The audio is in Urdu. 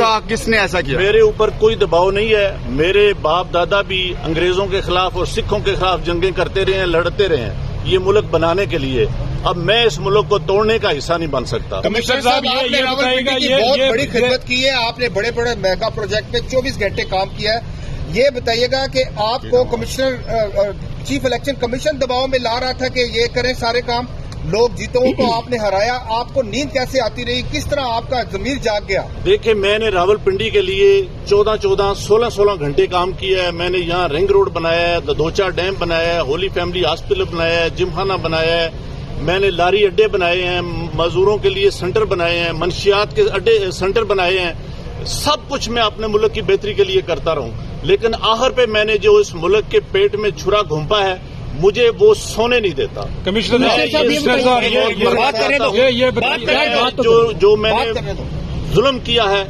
کہا کس نے ایسا کیا؟ میرے اوپر کوئی دباؤ نہیں ہے. میرے باپ دادا بھی انگریزوں کے خلاف اور سکھوں کے خلاف جنگیں کرتے رہے ہیں, لڑتے رہے ہیں یہ ملک بنانے کے لیے. اب میں اس ملک کو توڑنے کا حصہ نہیں بن سکتا. کمشنر صاحب آپ نے راولپنڈی کی بہت بڑی خدمت کی ہے, آپ نے بڑے بڑے میگا پروجیکٹ پہ 24 گھنٹے کام کیا ہے. یہ بتائیے گا کہ آپ کو کمشنر چیف الیکشن کمیشن دباؤ میں لا رہا تھا کہ یہ کریں سارے کام, لوگ جیتوں کو آپ نے ہرایا, آپ کو نیند کیسے آتی رہی, کس طرح آپ کا ضمیر جاگ گیا؟ دیکھیں میں نے راولپنڈی کے لیے 16 گھنٹے کام کیا ہے. میں نے یہاں رنگ روڈ بنایا ہے, دوچا ڈیم بنایا ہے, ہولی فیملی ہاسپٹل بنایا ہے, جم خانہ بنایا ہے, میں نے لاری اڈے بنائے ہیں, مزدوروں کے لیے سینٹر بنائے ہیں, منشیات کے اڈے سینٹر بنائے ہیں. سب کچھ میں اپنے ملک کی بہتری کے لیے کرتا رہوں, لیکن آخر پہ میں نے جو اس ملک کے پیٹ میں چھرا گھونپا ہے مجھے وہ سونے نہیں دیتا. جو میں نے ظلم کیا ہے